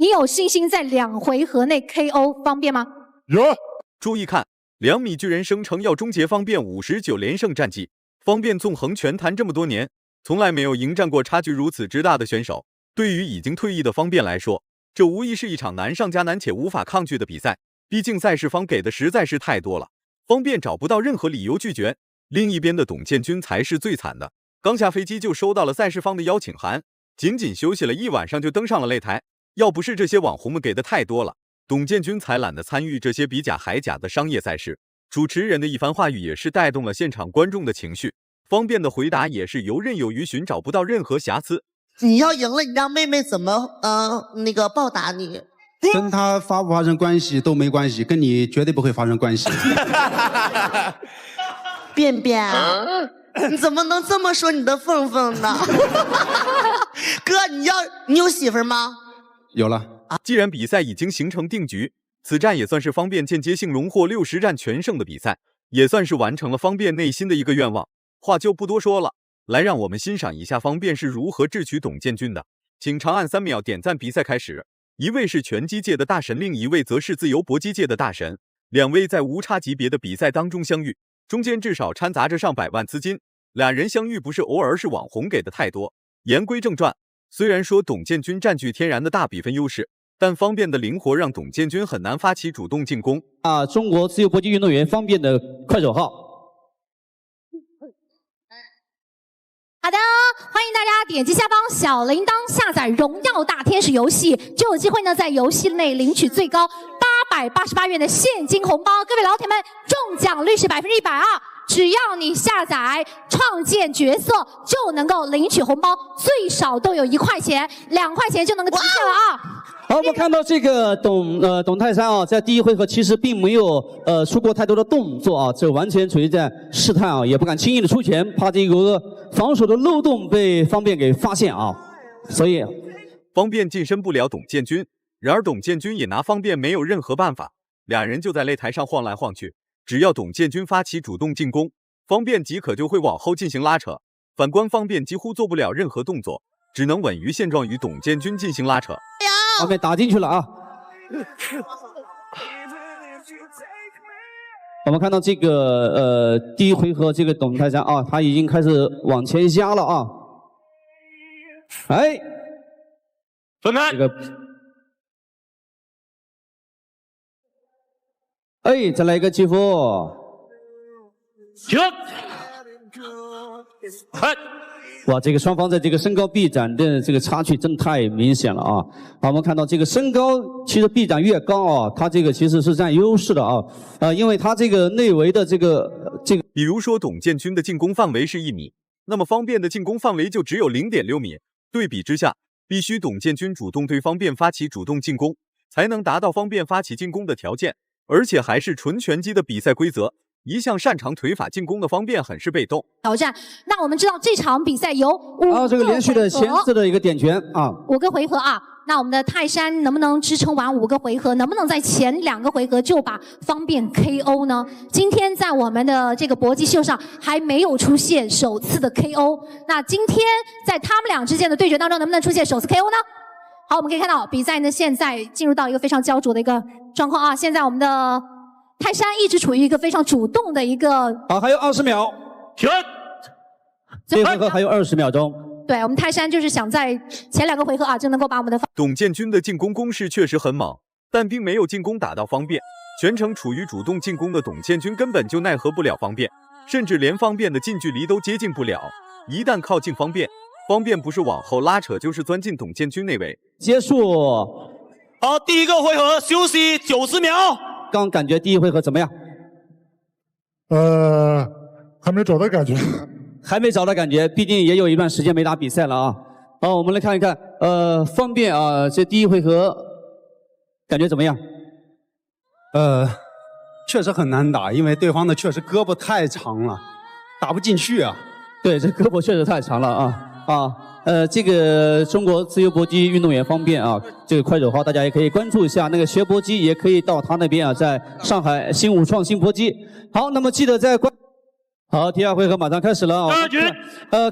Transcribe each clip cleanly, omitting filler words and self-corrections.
你有信心在2回合内 KO 方便吗？有。注意看，2米巨人声称要终结方便59连胜战绩。方便纵横拳坛这么多年，从来没有迎战过差距如此之大的选手。对于已经退役的方便来说，这无疑是一场难上加难且无法抗拒的比赛。毕竟赛事方给的实在是太多了，方便找不到任何理由拒绝。另一边的董建军才是最惨的，刚下飞机就收到了赛事方的邀请函，仅仅休息了1晚上就登上了擂台。要不是这些网红们给的太多了，董建军才懒得参与这些比假还假的商业赛事。主持人的一番话语也是带动了现场观众的情绪，方便的回答也是游刃有余，寻找不到任何瑕疵。你要赢了，你让妹妹怎么报答你？跟他发不发生关系都没关系，跟你绝对不会发生关系。便便，你怎么能这么说你的凤凤呢？哥，你有媳妇吗？有了。既然比赛已经形成定局，此战也算是方便间接性荣获60战全胜的比赛，也算是完成了方便内心的一个愿望。话就不多说了，来让我们欣赏一下方便是如何智取董建军的。请长按3秒点赞。比赛开始，一位是拳击界的大神，另一位则是自由搏击界的大神，两位在无差级别的比赛当中相遇，中间至少掺杂着上百万资金。俩人相遇不是偶尔，是网红给的太多。言归正传，虽然说董建军占据天然的大比分优势，但方便的灵活让董建军很难发起主动进攻。中国自由搏击运动员方便的快手号。好的，欢迎大家点击下方小铃铛下载荣耀大天使游戏，就有机会呢在游戏内领取最高888元的现金红包。各位老铁们，中奖率是100%啊！只要你下载创建角色，就能够领取红包，最少都有1块钱，2块钱就能够集齐了啊！好，我们看到这个董泰山啊，在第一回合其实并没有出过太多的动作啊，这完全处于在试探啊，也不敢轻易的出拳，怕这个防守的漏洞被方便给发现啊，所以方便近身不了董建军，然而董建军也拿方便没有任何办法，俩人就在擂台上晃来晃去，只要董建军发起主动进攻，方便即可就会往后进行拉扯，反观方便几乎做不了任何动作，只能稳于现状与董建军进行拉扯。方便打进去了啊！我们看到这个第一回合这个董泰山啊，他已经开始往前压了啊！哎，分开。这个，哎，再来一个击负。停。开。哇，这个双方在这个身高臂展的这个差距真的太明显了啊！好，我们看到这个身高，其实臂展越高啊，他这个其实是占优势的啊，因为他这个内围的这个，比如说董建军的进攻范围是1米，那么方便的进攻范围就只有0.6米。对比之下，必须董建军主动对方便发起主动进攻，才能达到方便发起进攻的条件，而且还是纯拳击的比赛规则。一向擅长腿法进攻的方便很是被动挑战。那我们知道这场比赛有5个这个连续的前置的一个点拳啊，5个回合啊。那我们的泰山能不能支撑完5个回合？能不能在前2个回合就把方便 KO 呢？今天在我们的这个搏击秀上还没有出现首次的 KO。那今天在他们俩之间的对决当中，能不能出现首次 KO 呢？好，我们可以看到比赛呢现在进入到一个非常焦灼的一个状况啊。现在我们的泰山一直处于一个非常主动的一个。好，还有20秒，停。这回合还有20秒钟。对，我们泰山就是想在前2个回合啊就能够把我们的董建军的进攻攻势确实很猛，但并没有进攻打到方便，全程处于主动进攻的董建军根本就奈何不了方便，甚至连方便的近距离都接近不了。一旦靠近方便，方便不是往后拉扯就是钻进董建军内围。结束。好，第一个回合休息90秒。刚感觉第一回合怎么样？还没找到感觉。还没找到感觉，毕竟也有一段时间没打比赛了啊。好，我们来看一看，方便啊，这第一回合感觉怎么样？确实很难打，因为对方的确实胳膊太长了，打不进去啊。对，这胳膊确实太长了啊。这个中国自由搏击运动员方便啊，这个快手号大家也可以关注一下。那个学搏击也可以到他那边啊，在上海新武创新搏击。好，那么记得在好，第2回合马上开始了啊。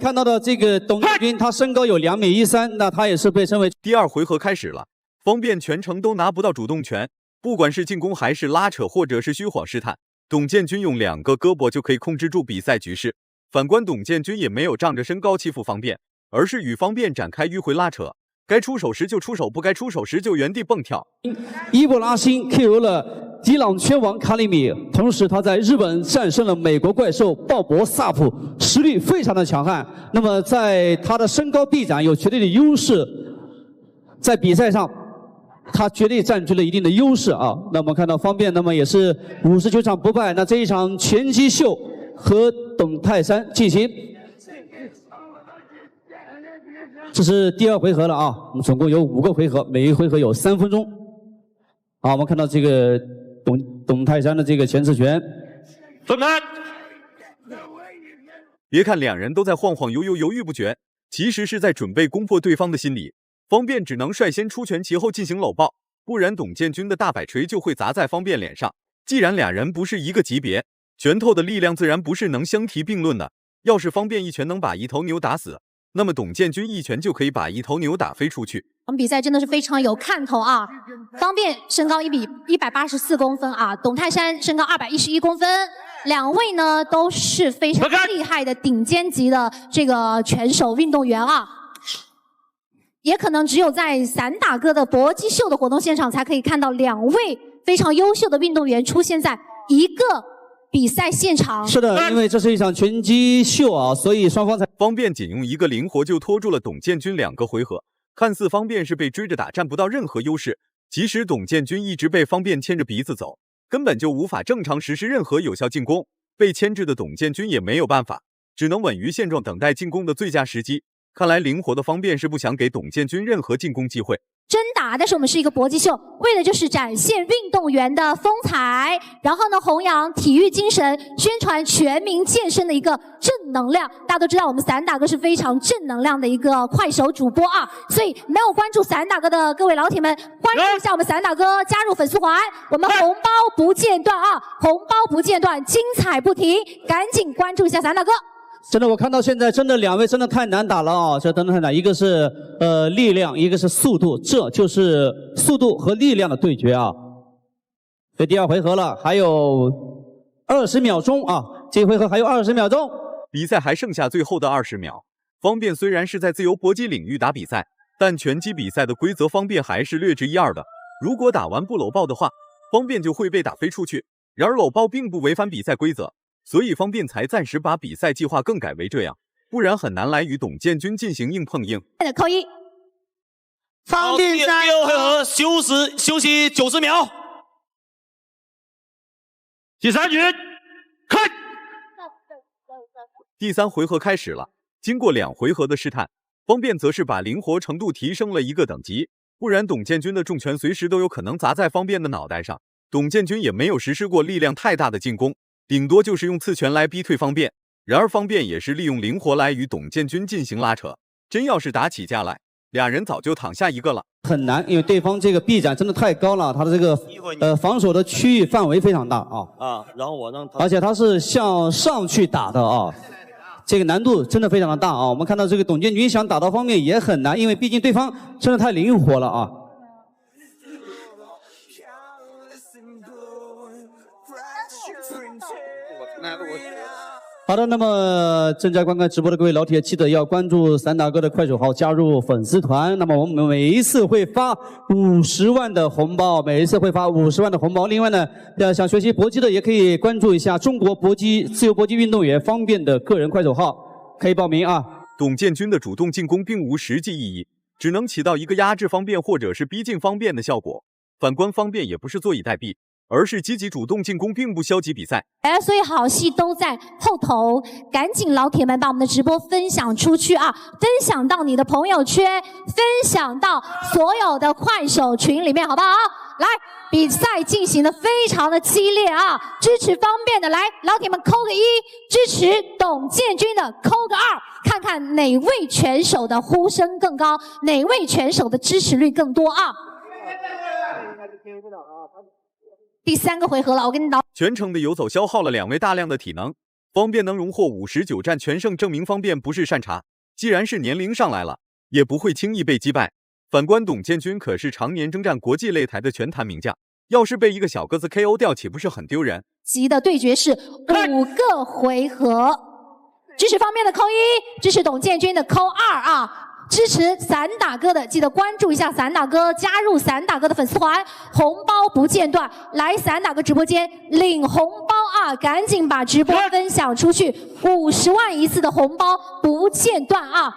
看到的这个董建军，他身高有2.13米，那他也是被称为。第2回合开始了，方便全程都拿不到主动权，不管是进攻还是拉扯或者是虚晃试探，董建军用2个胳膊就可以控制住比赛局势。反观董建军也没有仗着身高欺负方便，而是与方便展开迂回拉扯，该出手时就出手，不该出手时就原地蹦跳。伊布拉辛 KO 了迪朗圈王卡里米，同时他在日本战胜了美国怪兽鲍勃萨普，实力非常的强悍。那么在他的身高臂展有绝对的优势，在比赛上他绝对占据了一定的优势啊。那么看到方便，那么也是59场不败。那这一场拳击秀和董泰山进行。这是第2回合了啊，我们总共有5个回合，每一回合有3分钟。好，我们看到这个董泰山的这个前刺拳，分开。别看2人都在晃晃悠悠、犹豫不决，其实是在准备攻破对方的心理。方便只能率先出拳，其后进行搂抱，不然董建军的大摆锤就会砸在方便脸上。既然2人不是一个级别，拳头的力量自然不是能相提并论的。要是方便一拳能把一头牛打死，那么董建军一拳就可以把一头牛打飞出去。我们比赛真的是非常有看头啊！方便身高184公分啊，董泰山身高211公分，两位呢都是非常厉害的顶尖级的这个拳手运动员啊。也可能只有在散打哥的搏击秀的活动现场才可以看到2位非常优秀的运动员出现在一个比赛现场。是的，因为这是一场拳击秀啊，所以双方才方便仅用一个灵活就拖住了董建军2个回合。看似方便是被追着打，占不到任何优势，其实董建军一直被方便牵着鼻子走，根本就无法正常实施任何有效进攻。被牵制的董建军也没有办法，只能稳于现状，等待进攻的最佳时机。看来灵活的方便是不想给董建军任何进攻机会。真打，但是我们是一个搏击秀，为的就是展现运动员的风采，然后呢弘扬体育精神，宣传全民健身的一个正能量。大家都知道我们散打哥是非常正能量的一个快手主播啊，所以没有关注散打哥的各位老铁们，关注一下我们散打哥，加入粉丝团，我们红包不间断啊，红包不间断，精彩不停，赶紧关注一下散打哥。真的，我看到现在真的2位真的太难打了啊！这真的太难，一个是力量，一个是速度，这就是速度和力量的对决啊！这第2回合了，还有20秒钟啊！这一回合还有20秒钟，比赛还剩下最后的20秒。方便虽然是在自由搏击领域打比赛，但拳击比赛的规则方便还是略知一二的。如果打完不搂抱的话，方便就会被打飞出去。然而搂抱并不违反比赛规则。所以方便才暂时把比赛计划更改为这样，不然很难来与董建军进行硬碰硬。扣一，方便第2回合休息90秒。第3局开。第3回合开始了，经过2回合的试探，方便则是把灵活程度提升了一个等级，不然董建军的重拳随时都有可能砸在方便的脑袋上。董建军也没有实施过力量太大的进攻，顶多就是用刺拳来逼退方便，然而方便也是利用灵活来与董建军进行拉扯。真要是打起架来，2人早就躺下一个了。很难，因为对方这个臂展真的太高了，他的这个防守的区域范围非常大啊。然后我让他，而且他是向上去打的啊，这个难度真的非常的大啊。我们看到这个董建军想打到方面也很难，因为毕竟对方真的太灵活了啊。好的，那么正在观看直播的各位老铁，记得要关注散打哥的快手号，加入粉丝团。那么我们每一次会发50万的红包，每一次会发50万的红包。另外呢，想学习搏击的也可以关注一下中国自由搏击运动员方便的个人快手号，可以报名啊。董建军的主动进攻并无实际意义，只能起到一个压制方便或者是逼近方便的效果。反观方便也不是坐以待毙，而是积极主动进攻，并不消极比赛。所以好戏都在后头，赶紧老铁们把我们的直播分享出去啊！分享到你的朋友圈，分享到所有的快手群里面，好不好？来，比赛进行的非常的激烈啊！支持方便的来，老铁们扣个1；支持董建军的扣个2，看看哪位拳手的呼声更高，哪位拳手的支持率更多啊！第3个回合了，我跟你导。全程的游走消耗了2位大量的体能，方便能荣获59战全胜，证明方便不是善茬。既然是年龄上来了，也不会轻易被击败。反观董建军可是常年征战国际擂台的拳坛名将，要是被一个小个子 KO 掉，岂不是很丢人？级的对决是5个回合，支持方面的扣1，支持董建军的扣2啊！支持散打哥的记得关注一下散打哥，加入散打哥的粉丝团，红包不间断，来散打哥直播间领红包啊！赶紧把直播分享出去，50万一次的红包不间断啊！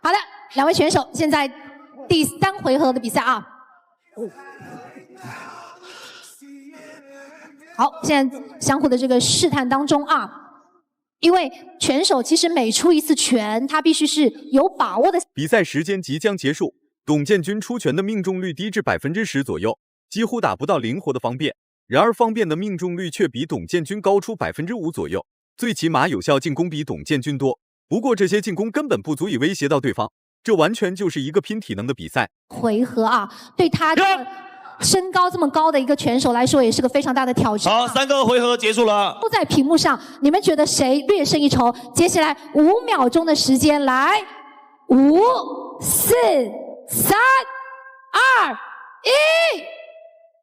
好的，2位选手现在第3回合的比赛啊。好，现在相互的这个试探当中啊，因为拳手其实每出一次拳，他必须是有把握的。比赛时间即将结束，董建军出拳的命中率低至10%左右，几乎打不到灵活的方便。然而方便的命中率却比董建军高出5%左右，最起码有效进攻比董建军多。不过这些进攻根本不足以威胁到对方，这完全就是一个拼体能的比赛。回合啊，对他的身高这么高的一个拳手来说，也是个非常大的挑战。好，3个回合结束了。都在屏幕上，你们觉得谁略胜一筹？接下来5秒钟的时间，来，5、4、3、2、1，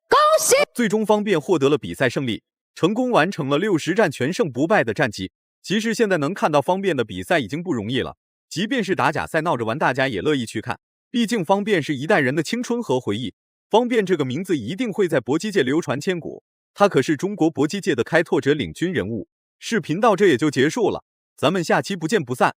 恭喜！最终方便获得了比赛胜利，成功完成了60战全胜不败的战绩。其实现在能看到方便的比赛已经不容易了，即便是打假赛闹着玩，大家也乐意去看。毕竟方便是一代人的青春和回忆。方便这个名字一定会在搏击界流传千古，他可是中国搏击界的开拓者、领军人物。视频到这也就结束了，咱们下期不见不散。